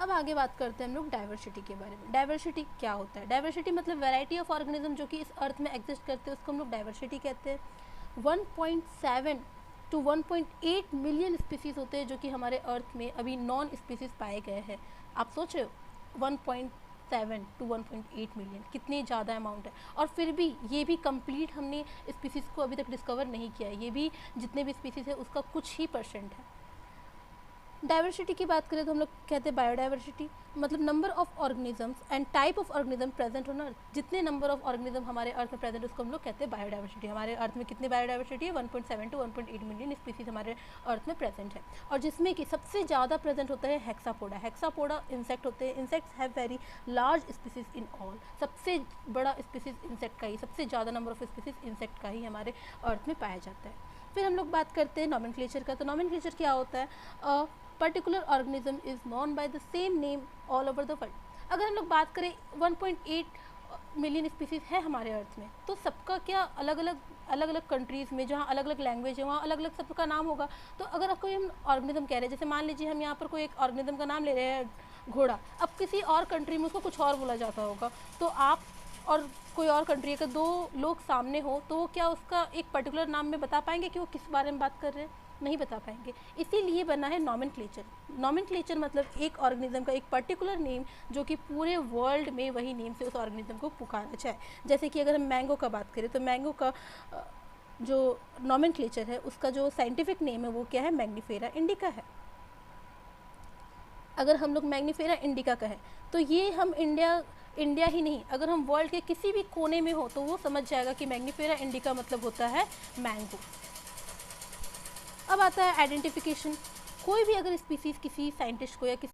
अब आगे बात करते हैं हम लोग डाइवर्सिटी के बारे में। डाइवर्सिटी क्या होता है? डाइवर्सिटी मतलब वैरायटी ऑफ ऑर्गेनिज्म जो कि इस अर्थ में एग्जिस्ट करते हैं, उसको हम लोग डाइवर्सिटी कहते हैं। 1.7 टू 1.8 मिलियन स्पीसीज़ होते हैं जो कि हमारे अर्थ में अभी नॉन स्पीसीज़ पाए गए हैं। आप सोच रहे हो 1.7 टू 1.8 मिलियन कितनी ज़्यादा अमाउंट है, और फिर भी ये भी कंप्लीट हमने स्पीसीज़ को अभी तक डिस्कवर नहीं किया है। ये भी जितने भी स्पीसीज़ है उसका कुछ ही % है। डाइवर्सिटी की बात करें तो हम लोग कहते हैं बायोडाइवर्सिटी, मतलब number of organisms and type of organism present on earth. जितने नंबर ऑफ ऑर्गेनिज्म हमारे अर्थ में प्रेजेंट उसको हम लोग कहते हैं बायोडाइवर्सिटी। हमारे अर्थ में कितनी बायोडाइवर्सिटी है? 1.7 टू 1.8 मिलियन स्पीसीज हमारे अर्थ में प्रेजेंट है, और जिसमें कि सबसे ज़्यादा प्रेजेंट होता है हेक्सापोडा। हेक्सापोडा इंसेक्ट होते हैं। Insects have very large species in all. सबसे बड़ा स्पीसीज इंसेक्ट का ही, सबसे ज़्यादा नंबर ऑफ स्पीसीज इंसेक्ट का ही हमारे अर्थ में पाया जाता है। फिर हम लोग बात करते हैं नॉमेनक्लेचर का। तो नॉमेनक्लेचर क्या होता है? Particular organism is known by the same name all over the world. अगर हम लोग बात करें 1.8 मिलियन स्पीसीज है हमारे अर्थ में, तो सबका क्या अलग अलग कंट्रीज़ में जहाँ अलग अलग लैंग्वेज है वहाँ अलग अलग सबका नाम होगा। तो अगर कोई हम ऑर्गेनिज्म कह रहे हैं, जैसे मान लीजिए हम यहाँ पर कोई एक ऑर्गेनिज्म का नाम ले रहे हैं घोड़ा, अब किसी और कंट्री में उसको कुछ और बोला जाता होगा, तो आप और कोई और कंट्री का दो लोग सामने हो तो वो क्या उसका एक पर्टिकुलर नाम में बता पाएंगे कि वो किस बारे में बात कर रहे हैं? नहीं बता पाएंगे। इसीलिए बना है नॉमेनक्लेचर। नॉमेनक्लेचर मतलब एक ऑर्गेनिज्म का एक पर्टिकुलर नेम जो कि पूरे वर्ल्ड में वही नेम से उस ऑर्गेनिज्म को पुकारा जाए। जैसे कि अगर हम मैंगो का बात करें तो मैंगो का जो नॉमेनक्लेचर है उसका जो साइंटिफिक नेम है वो क्या है? मैग्नीफेरा इंडिका है। अगर हम लोग मैग्नीफेरा इंडिका कहें तो ये हम इंडिया ही नहीं, अगर हम वर्ल्ड के किसी भी कोने में हो तो वो समझ जाएगा कि मैग्नीफेरा इंडिका मतलब होता है मैंगो। अब आता है आइडेंटिफिकेशन। कोई भी अगर स्पीसीज़ किसी साइंटिस्ट को या किसी